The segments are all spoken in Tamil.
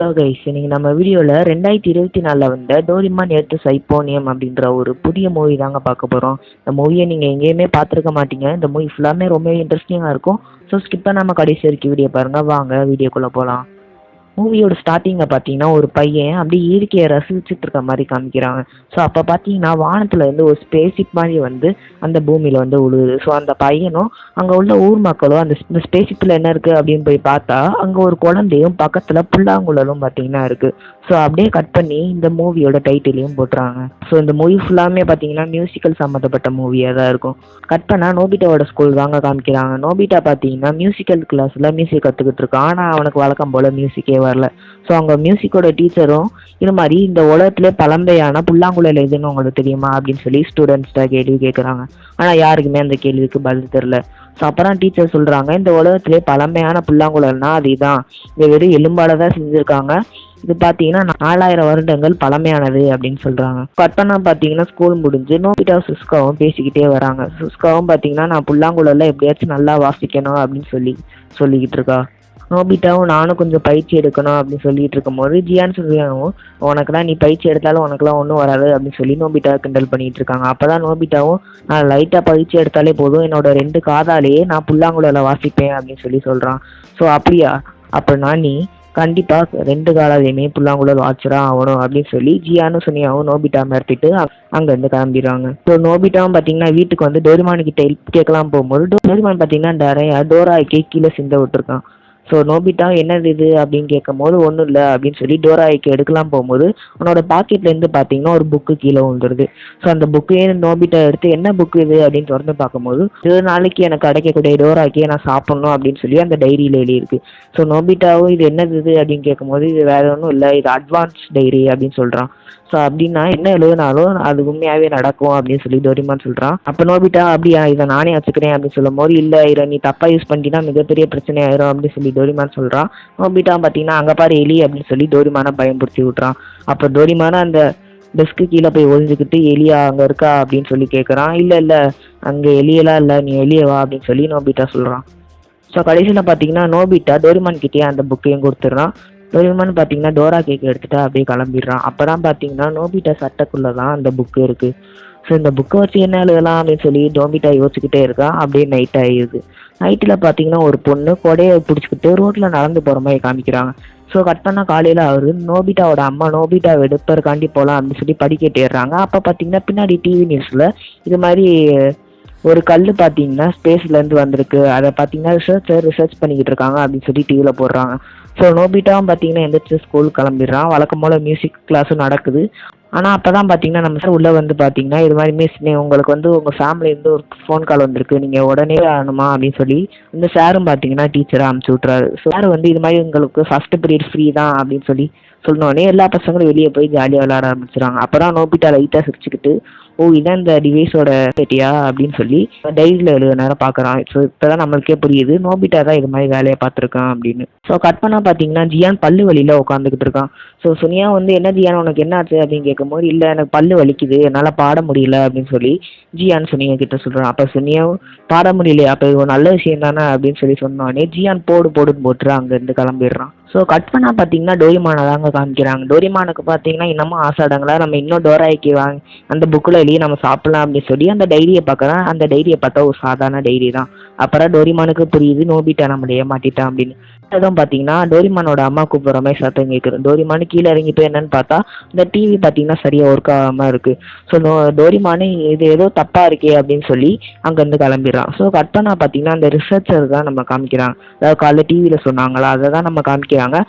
கைஸ், இன்னைக்கு நம்ம வீடியோவில் 2024 வந்த டோரிமான் எர்த் சைப்போனியம் அப்படின்ற ஒரு புதிய மூவி தாங்க பார்க்க போகிறோம். இந்த மூவியை நீங்கள் எங்கேயுமே பார்த்துருக்க மாட்டீங்க. இந்த மூவி ஃபுல்லாமே ரொம்ப இன்ட்ரெஸ்டிங்காக இருக்கும். ஸோ ஸ்கிப் பண்ணாமல் கடைசி வரைக்கும் வீடியோ பாருங்கள். வாங்க வீடியோக்குள்ளே போகலாம். மூவியோட ஸ்டார்டிங்கில் பார்த்தீங்கன்னா ஒரு பையன் அப்படியே இயற்கையை ரசிச்சுட்டு இருக்க மாதிரி காமிக்கிறாங்க. ஸோ அப்போ பார்த்தீங்கன்னா வானத்தில் இருந்து ஒரு ஸ்பேஸ்ஷிப் மாதிரி வந்து அந்த பூமியில் வந்து உழுவுது. ஸோ அந்த பையனும் அங்கே உள்ள ஊர் மக்களும் அந்த ஸ்பேஸ்ஷிப்பில் என்ன இருக்குது அப்படின்னு போய் பார்த்தா அங்கே ஒரு குழந்தையும் பக்கத்தில் புல்லாங்குழலும் பார்த்தீங்கன்னா இருக்குது. ஸோ அப்படியே கட் பண்ணி இந்த மூவியோட டைட்டிலையும் போட்டுறாங்க. ஸோ இந்த மூவி ஃபுல்லாமே பார்த்தீங்கன்னா மியூசிக்கல் சம்மந்தப்பட்ட மூவியாக தான் இருக்கும். கட் பண்ணால் நோபிட்டாவோட ஸ்கூல் தாங்க காமிக்கிறாங்க. நோபிட்டா பார்த்தீங்கன்னா மியூசிக்கல் கிளாஸில் மியூசிக் கற்றுக்கிட்டு இருக்கான். ஆனால் அவனுக்கு வழக்கம் போல் மியூசிக்கே வரல. ஸோ அவங்க மியூசிக்கோட டீச்சரும் இது மாதிரி இந்த உலகத்திலே பழம்பையான புல்லாங்குழல் எதுன்னு உங்களுக்கு தெரியுமா அப்படின்னு சொல்லி ஸ்டூடெண்ட்ஸ்கிட்ட கேள்வி கேட்குறாங்க. ஆனால் யாருக்குமே அந்த கேள்விக்கு பதில் தெரில. ஸோ அப்புறம் டீச்சர் சொல்கிறாங்க, இந்த உலகத்திலே பழமையான புல்லாங்குழல்னா அதுதான், இது வெறும் எலும்பால தான் செஞ்சுருக்காங்க. இது பார்த்தீங்கன்னா 4000 வருடங்கள் பழமையானது அப்படின்னு சொல்கிறாங்க. கட் பண்ணா பார்த்தீங்கன்னா ஸ்கூல் முடிஞ்சு நோபிட்டாவும் சுஸ்காவும் பேசிக்கிட்டே வராங்க. சுஸ்காவும் பார்த்தீங்கன்னா நான் புல்லாங்குழலில் எப்படியாச்சும் நல்லா வாசிக்கணும் அப்படின்னு சொல்லிக்கிட்டு இருக்கா. நோபிட்டாவும் நானும் கொஞ்சம் பயிற்சி எடுக்கணும் அப்படின்னு சொல்லிட்டு இருக்கும்போது ஜியான் சுனியாவும் உனக்குலாம் நீ பயிற்சி எடுத்தாலும் உனக்குலாம் ஒன்றும் வராது அப்படின்னு சொல்லி நோபிட்டா கிண்டல் பண்ணிட்டு இருக்காங்க. அப்போதான் நோபிட்டாவும் நான் லைட்டாக பயிற்சி எடுத்தாலே போதும், என்னோட 2 காதாலேயே நான் புல்லாங்குழலை வாசிப்பேன் அப்படின்னு சொல்கிறான். ஸோ அப்படியா, அப்படின்னா நீ கண்டிப்பாக 2 காலாலையுமே புல்லாங்குழல் வாட்சரா ஆகணும் அப்படின்னு சொல்லி ஜியானும் சுனியாவும் நோபிட்டா மிரட்டிட்டு அங்கேருந்து கிளம்பிடுறாங்க. ஸோ நோபிட்டாவும் பார்த்தீங்கன்னா வீட்டுக்கு வந்து டோரிமான் கிட்ட ஹெல்ப் கேட்கலாம் போகும்போது டோரிமான் பார்த்தீங்கன்னா நிறைய டோராய்க்கே கீழே சிந்த விட்டுருக்கான். ஸோ நோபிட்டா என்னது இது அப்படின்னு கேட்கும்போது ஒன்றும் இல்லை அப்படின்னு சொல்லி டோராய்க்கு எடுக்கலாம் போகும்போது உன்னோட பாக்கெட்லேருந்து பார்த்தீங்கன்னா ஒரு புக்கு கீழே விழுந்துருது. ஸோ அந்த புக்கையே நோபிட்டா எடுத்து என்ன புக்கு இது அப்படின்னு திறந்து பார்க்கும்போது 2 நாளைக்கு எனக்கு கிடைக்கக்கூடிய டோராய்க்கே நான் சாப்பிட்ணும் அப்படின்னு சொல்லி அந்த டைரியில் எழுதியிருக்கு. ஸோ நோபிட்டாவும் இது என்னது இது அப்படின்னு கேட்கும்போது இது வேற ஒன்றும் இல்லை, இது அட்வான்ஸ் டைரி அப்படின்னு சொல்கிறான். ஸோ அப்படின்னா என்ன எழுதுனாலும் அது உண்மையாகவே நடக்கும் அப்படின்னு சொல்லி டோரிமான் சொல்கிறான். அப்போ நோபிட்டா அப்படியா, இதை நானே வச்சுக்கிறேன் அப்படின்னு சொல்லும் போது இல்லை, இதை நீ தப்பாக யூஸ் பண்ணிட்டீங்கன்னா மிகப்பெரிய பிரச்சனை ஆயிரும் அப்படின்னு சொல்லி டோரிமான் சொல்கிறான். நோபிட்டா பார்த்தீங்கன்னா அங்கே பாரு எலி அப்படின்னு சொல்லி டோரிமானை பயன்படுத்தி விட்றான். அப்போ டோரிமானை அந்த டெஸ்க்கு கீழே போய் ஒழிஞ்சுக்கிட்டு எலியா அங்கே இருக்கா அப்படின்னு சொல்லி கேட்குறான். இல்லை அங்கே எலியெல்லாம் இல்லை, நீ எலிய வா அப்படின்னு சொல்லி நோபிட்டா சொல்கிறான். ஸோ கடைசியில் பார்த்தீங்கன்னா நோபிட்டா டோரிமான் கிட்டே அந்த புக்கையும் கொடுத்துட்றான். டோரிமான் பார்த்தீங்கன்னா டோரா கேக் எடுத்துகிட்டு அப்படியே கிளம்பிடுறான். அப்போ தான் பார்த்தீங்கன்னா நோபிட்டா சட்டைக்குள்ளே தான் அந்த புக்கு இருக்குது. ஸோ இந்த புக்கை வச்சு என்ன எழுதலாம் அப்படின்னு சொல்லி நோபிட்டா யோசிச்சுக்கிட்டே இருக்கான். அப்படியே நைட் ஆகிடுது. நைட்டில் பார்த்தீங்கன்னா ஒரு பொண்ணு கொடையை பிடிச்சிக்கிட்டு ரோட்டில் நடந்து போகிற மாதிரி காமிக்கிறாங்க. ஸோ கட் பண்ணால் காலையில் அவர் நோபிட்டாவோட அம்மா நோபிட்டாவை எடுப்பதற்காண்டி போகலாம் அப்படின்னு சொல்லி படிக்கட்டேறாங்க. அப்போ பார்த்தீங்கன்னா பின்னாடி டிவி நியூஸில் இது மாதிரி ஒரு கல் பார்த்தீங்கன்னா ஸ்பேஸ்லேருந்து வந்திருக்கு, அதை பார்த்தீங்கன்னா ரிசர்ச் பண்ணிக்கிட்டு இருக்காங்க அப்படின்னு சொல்லி டிவியில் போடுறாங்க. ஸோ நோபிட்டாவும் பார்த்தீங்கன்னா எந்திரிச்சு ஸ்கூல் கிளம்பிடுறான். வழக்கம் போல் மியூசிக் கிளாஸும் நடக்குது. ஆனால் அப்போ தான் பார்த்தீங்கன்னா நம்ம சார் உள்ளே வந்து பார்த்தீங்கன்னா இது மாதிரி மிஸ் உங்களுக்கு வந்து உங்கள் ஃபேமிலியிலேருந்து ஒரு ஃபோன் கால் வந்திருக்கு, நீங்கள் உடனே ஆகணுமா அப்படின்னு சொல்லி இந்த சாரும் பார்த்தீங்கன்னா டீச்சரை அனுப்பிச்சி விட்றாரு. சார் வந்து இது மாதிரி உங்களுக்கு ஃபஸ்ட்டு பீரியட் ஃப்ரீ தான் அப்படின்னு சொல்லி சொன்னோடனே எல்லா பசங்களும் வெளியே போய் ஜாலியாக விளையாட ஆரம்பிச்சிடுறாங்க. அப்போ தான் நோபிட்டா லைட்டாக சிரிச்சுக்கிட்டு ஓ இதான் இந்த டிவைஸோட பேட்டியா அப்படின்னு சொல்லி டைரியில் எழுத நேரம் பார்க்குறான். ஸோ இப்போ தான் நம்மளுக்கே புரியுது நோபிட்டா தான் இது மாதிரி வேலையை பார்த்துருக்கான் அப்படின்னு. ஸோ கட் பண்ணால் பார்த்தீங்கன்னா ஜியான் பல்லு வலியில் உட்காந்துக்கிட்டு இருக்கான். ஸோ சுனியா வந்து என்ன ஜியான் உனக்கு என்ன ஆச்சு அப்படின்னு கேட்கும்போது இல்லை எனக்கு பல்லு வலிக்குது, என்னால் பாட முடியல அப்படின்னு சொல்லி ஜியான் சுனியா கிட்ட சொல்கிறான். அப்போ சுனியாவும் பாட முடியலையா, அப்போ இது ஒரு நல்ல விஷயம் தானே அப்படின்னு சொல்லி சொன்னோடனே ஜியான் போடுன்னு போட்டு அங்கேருந்து கிளம்பிடுறான். ஸோ கட் பண்ணால் பார்த்தீங்கன்னா டோரிமானை தாங்க காமிக்கிறாங்க. டோரிமானுக்கு பார்த்தீங்கன்னா இன்னமும் ஆசாடங்களா நம்ம இன்னும் டோராய்க்கு வாங்கி அந்த புக்கில் எழுதி நம்ம சாப்பிட்லாம் அப்படின்னு சொல்லி அந்த டைரியை பார்க்குறான். அந்த டைரியை பார்த்தா ஒரு சாதாரண டைரி தான். அப்புறம் டோரிமானுக்கு புரியுது நோபிட்டா நம்மளை ஏமாட்டிட்டான் அப்படின்னு. அதுவும் பார்த்தீங்கன்னா டோரிமானோட அம்மா கூப்பிட்ற மாதிரி சத்தம் கேட்குது. டோரிமானு கீழே இறங்கி போய் என்னன்னு பார்த்தா இந்த டிவி பார்த்தீங்கன்னா சரியாக ஒர்க் ஆகாமல் இருக்குது. ஸோ டோரிமானு இது ஏதோ தப்பாக இருக்கே அப்படின்னு சொல்லி அங்கேருந்து கிளம்பிடுறான். ஸோ கட் பண்ணால் பார்த்தீங்கன்னா அந்த ரிசர்ச்சர் தான் நம்ம காமிக்கிறாங்க. அதாவது காலைல டிவியில் சொன்னாங்களா அதை தான் நம்ம காமிக்கிறாங்க.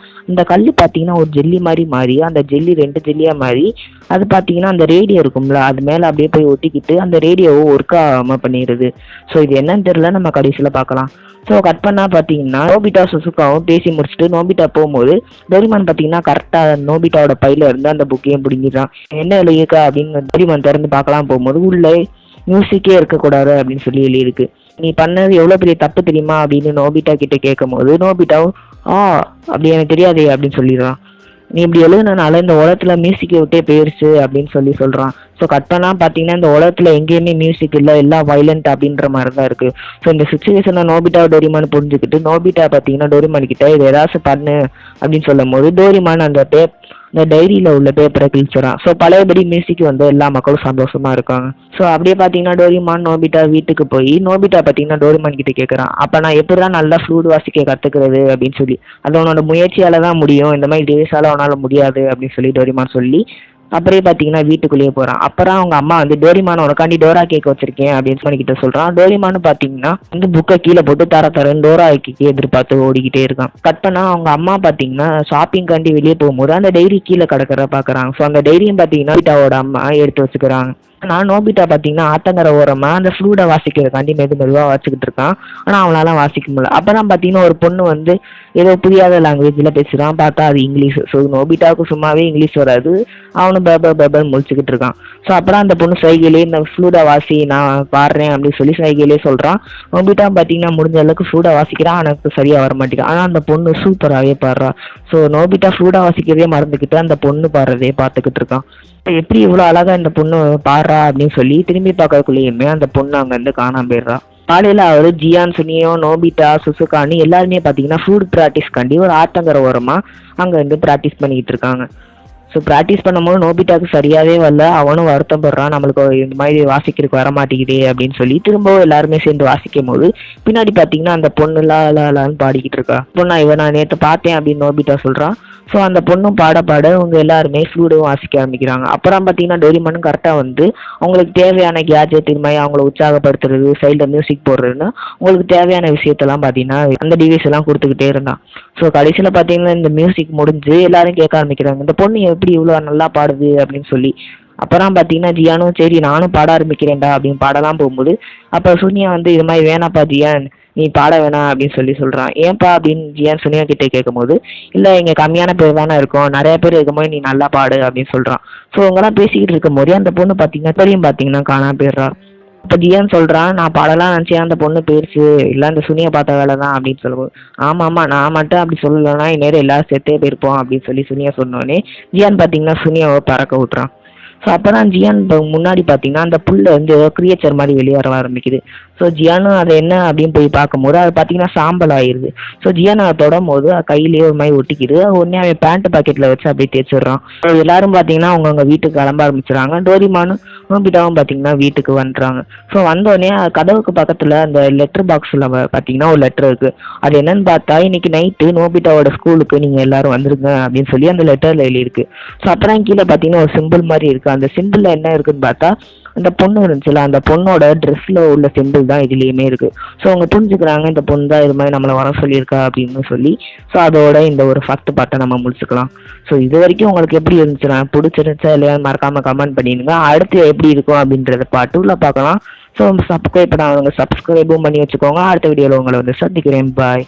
இந்த கல் பார்த்தீங்கன்னா ஒரு ஜெல்லி மாதிரி மாறி அந்த ஜெல்லி 2 ஜெல்லியாக மாறி அது பார்த்தீங்கன்னா அந்த ரேடியோ இருக்கும்ல அது மேலே அப்படியே போய் ஒட்டிக்கிட்டு அந்த ரேடியோவை ஒர்க் ஆகாமல் பண்ணிடுது. ஸோ இது என்னன்னு தெரியல, நம்ம கடைசியில் பார்க்கலாம். ஸோ கட் பண்ணால் பார்த்தீங்கன்னா நோபிட்டா சுசுகாவும் பேசி முடிச்சுட்டு நோபிட்டா போகும்போது டோரிமான் பார்த்தீங்கன்னா கரெக்டாக நோபிட்டாவோட பையில இருந்து அந்த புக்கையும் பிடிங்கிட்டான். என்ன எழுதியிருக்கா அப்படின்னு டோரிமான் திறந்து பார்க்கலாம் போகும்போது உள்ளே மியூசிக்கே இருக்கக்கூடாது அப்படின்னு சொல்லி எழுதியிருக்கு. நீ பண்ணது எவ்வளோ பெரிய தப்பு தெரியுமா அப்படின்னு நோபிட்டா கிட்ட கேட்கும் போது நோபிட்டாவும் அப்படி எனக்கு தெரியாதே அப்படின்னு சொல்லிடுறான். நீ இப்படி எழுதுனனால இந்த உலகத்துல மியூசிக்கை விட்டே போயிருச்சு அப்படின்னு சொல்றான். ஸோ கட் பண்ணா பார்த்தீங்கன்னா இந்த உலகத்துல எங்கேயுமே மியூசிக் இல்லை, எல்லாம் வைலண்ட் அப்படின்ற மாதிரி தான் இருக்கு. ஸோ இந்த சுச்சுவேஷனை நோபிட்டா டோரிமான் புரிஞ்சுக்கிட்டு நோபிட்டா பார்த்தீங்கன்னா டோரிமான் கிட்ட இது ஏதாச்சும் பண்ணு அப்படின்னு சொல்லும் போது டோரிமான் இந்த டைரியில உள்ள பேப்பரை கிழிச்சிடறான். ஸோ பழையபடி மியூசிக் வந்து எல்லா மக்களும் சந்தோஷமா இருக்காங்க. ஸோ அப்படியே பார்த்தீங்கன்னா டோரிமான் நோபிட்டா வீட்டுக்கு போய் நோபிட்டா பார்த்தீங்கன்னா டோரிமான் கிட்ட கேட்குறான், அப்போ நான் எப்படிதான் நல்லா ஃப்ளூட் வாசிக்க கற்றுக்கிறது அப்படின்னு சொல்லி. அது உன்னோட முயற்சியால தான் முடியும், இந்த மாதிரி டிவைஸால உன்னால முடியாது அப்படின்னு சொல்லி டோரிமான் சொல்லி அப்படியே பார்த்தீங்கன்னா வீட்டுக்குள்ளேயே போகிறான். அப்புறம் அவங்க அம்மா வந்து டோரிமான் உனக்காண்டி டோரா கேக் வச்சிருக்கேன் அப்படின்னு சொல்லி கிட்ட சொல்கிறான். டோரிமானு பார்த்தீங்கன்னா வந்து புக்கை கீழே போட்டு தரன்னு டோரா கேக்கு எதிர்பார்த்து ஓடிக்கிட்டே இருக்கான். கட் பண்ணா அவங்க அம்மா பார்த்தீங்கன்னா ஷாப்பிங்காண்டி வெளியே போகும்போது அந்த டைரி கீழே கிடக்கிறத பார்க்குறாங்க. ஸோ அந்த டைரியும் பார்த்தீங்கன்னா நோபிட்டாவோட அம்மா எடுத்து வச்சுக்கிறாங்க. ஆனால் நோபிட்டா பார்த்தீங்கன்னா ஆத்தங்கர ஓரமாக அந்த ஃப்ளூடை வாசிக்கிறதுக்காண்டி மெதுவாக வாசிக்கிட்டு இருக்கான். ஆனால் அவனால வாசிக்க முடியல. அப்போ தான் பார்த்தீங்கன்னா ஒரு பொண்ணு வந்து ஏதோ புரியாத லாங்குவேஜில் பேசுகிறான். பார்த்தா அது இங்கிலீஷ். ஸோ நோபிட்டாவுக்கு சும்மாவே இங்கிலீஷ் வராது. அவனும் பேபன் முழிச்சுக்கிட்டு இருக்கான். ஸோ அப்புறம் அந்த பொண்ணு சைகையிலே இந்த ஃப்ளூடை வாசி நான் பாடுறேன் அப்படின்னு சொல்லி சைகையிலே சொல்கிறான். நோபிட்டா பார்த்தீங்கன்னா முடிஞ்ச அளவுக்கு ஃப்ளூடை வாசிக்கிறான். எனக்கு சரியாக வர மாட்டேங்குது. ஆனால் அந்த பொண்ணு சூப்பராகவே பாடுறா. ஸோ நோபிட்டா ஃப்ளூடை வாசிக்கிறதே மறந்துக்கிட்டு அந்த பொண்ணு பாடுறதே பார்த்துக்கிட்டு இருக்கான். எப்படி இவ்வளோ அழகா இந்த பொண்ணு பாடுறா அப்படின்னு சொல்லி திரும்பி பார்க்கறதுக்குள்ளேயுமே அந்த பொண்ணு அங்கேருந்து காணாம போயிடுறா. காலையில் அவர் ஜியான், சுனியோ, நோபிட்டா, சுசுகான்னு எல்லாருமே பார்த்தீங்கன்னா ஃபுட் ப்ராக்டிஸ்க்காண்டி ஒரு ஆத்தங்கர ஓரமாக அங்கேருந்து ப்ராக்டிஸ் பண்ணிக்கிட்டு இருக்காங்க. ஸோ ப்ராக்டிஸ் பண்ணும்போது நோபிட்டாவுக்கு சரியாகவே வரல. அவனும் வருத்தப்படுறான், நம்மளுக்கு இந்த மாதிரி வாசிக்கிறதுக்கு வர மாட்டேங்குதே அப்படின்னு சொல்லி. திரும்பவும் எல்லாருமே சேர்ந்து வாசிக்கும் போது பின்னாடி பார்த்தீங்கன்னா அந்த பொண்ணு லான்னு பாடிக்கிட்டு இருக்கா. பொண்ணா இவன் நான் நேற்று பார்த்தேன் அப்படின்னு நோபிட்டா சொல்கிறான். ஸோ அந்த பொண்ணும் பாட அவங்க எல்லாருமே ஃப்ளூடும் வாசிக்க ஆரம்பிக்கிறாங்க. அப்புறம் பார்த்தீங்கன்னா டோரிமானும் கரெக்டாக வந்து அவங்களுக்கு தேவையான கேஜெட் இது மாதிரி அவங்கள உற்சாகப்படுத்துறது, சைடில் மியூசிக் போடுறதுன்னு உங்களுக்கு தேவையான விஷயத்தெல்லாம் பார்த்தீங்கன்னா அந்த டிவைஸ் எல்லாம் கொடுத்துக்கிட்டே இருந்தான். ஸோ கடைசியில் பார்த்தீங்கன்னா இந்த மியூசிக் முடிஞ்சு எல்லாரும் கேட்க ஆரம்பிக்கிறாங்க, இந்த பொண்ணு எப்படி இவ்வளோ நல்லா பாடுது அப்படின்னு சொல்லி. அப்புறம் பார்த்தீங்கன்னா ஜியானும் சரி நானும் பாட ஆரம்பிக்கிறேன்டா அப்படின்னு பாடலாம் போகும்போது அப்போ சுனியா வந்து இது மாதிரி வேணாப்பா ஜியான், நீ பாட வேணாம் அப்படின்னு சொல்கிறான். ஏன்பா அப்படின்னு ஜியான் சுனியா கிட்டே கேட்கும்போது, இல்லை இங்கே கம்மியான பேர் தானே இருக்கும், நிறைய பேர் இருக்கும்போது நீ நல்லா பாடு அப்படின்னு சொல்கிறான். ஸோ இவங்கெல்லாம் பேசிக்கிட்டு இருக்கும் போதே அந்த பொண்ணு பார்த்தீங்கன்னா தெரியும் பார்த்தீங்கன்னா காணாம போயிடுறா. இப்போ ஜியான் சொல்கிறான், நான் பாடலாம் நினச்சேன், அந்த பொண்ணு போயிடுச்சு, இல்லை அந்த சுனியை பார்த்த வேலை தான் அப்படின்னு சொல்லும்போது, ஆமாம் நான் மட்டும் அப்படி சொல்லலைன்னா இந்நேரம் எல்லாரும் செத்தே போயிருப்போம் அப்படின்னு சொல்லி சுனியா சொன்னோடனே ஜியான் பார்த்தீங்கன்னா சுனியாவை பறக்க விட்றான். ஸோ அப்போ தான் ஜியான் முன்னாடி பார்த்தீங்கன்னா அந்த புல்ல வந்து ஏதோ கிரியேச்சர் மாதிரி வெளியேற ஆரம்பிக்குது. ஸோ ஜியானும் அதை என்ன அப்படின்னு போய் பார்க்கும்போது அது பார்த்தீங்கன்னா சாம்பல் ஆயிடுது. ஸோ ஜியான் அதை தொடும் போது கையிலேயே ஒரு மாதிரி ஒட்டிக்கிது. உடனே அவன் பேண்ட் பாக்கெட்டில் வச்சு அப்படியே தேய்ச்சிடுறான். எல்லாரும் பார்த்தீங்கன்னா அவங்கவுங்க வீட்டுக்கு கிளம்ப ஆரம்பிச்சிடறாங்க. டோரிமானும் நோபிட்டாவும் பார்த்தீங்கன்னா வீட்டுக்கு வந்துடுறாங்க. ஸோ வந்தோடனே கதவுக்கு பக்கத்தில் அந்த லெட்டர் பாக்ஸில் பார்த்தீங்கன்னா ஒரு லெட்டர் இருக்குது. அது என்னன்னு பார்த்தா, இன்னைக்கு நைட்டு நோபிட்டாவோட ஸ்கூலுக்கு நீங்கள் எல்லாரும் வந்துருங்க அப்படின்னு சொல்லி அந்த லெட்டரில் எழுதியிருக்கு. ஸோ அப்புறம் கீழே பார்த்தீங்கன்னா ஒரு சிம்பிள் மாதிரி இருக்குது. அந்த சிம்பிளில் என்ன இருக்குன்னு பார்த்தா, அந்த பொண்ணு இருந்துச்சுல அந்த பொண்ணோட ட்ரெஸ்ஸில் உள்ள சிம்பிள் தான் இதுலேயுமே இருக்குது. ஸோ அவங்க புரிஞ்சுக்கிறாங்க இந்த பொண்ணு தான் இது மாதிரி நம்மளை வர சொல்லியிருக்கா அப்படின்னு சொல்லி. ஸோ அதோட இந்த ஒரு ஃபர்ஸ்ட் பார்ட்டை நம்ம முடிச்சுக்கலாம். ஸோ இது வரைக்கும் உங்களுக்கு எப்படி இருந்துச்சுன்னா பிடிச்சிருந்துச்சா இல்லையா மறக்காமல் கமெண்ட் பண்ணிடுங்க. அடுத்து எப்படி இருக்கும் அப்படின்றத பார்ட் 2ல பார்க்கலாம். ஸோ சப்ஸ்கிரைப் பண்ணாதவங்க சப்ஸ்கிரைபும் பண்ணி வச்சுக்கோங்க. அடுத்த வீடியோவில் உங்களை வந்து சந்திக்கிறேன். பாய்.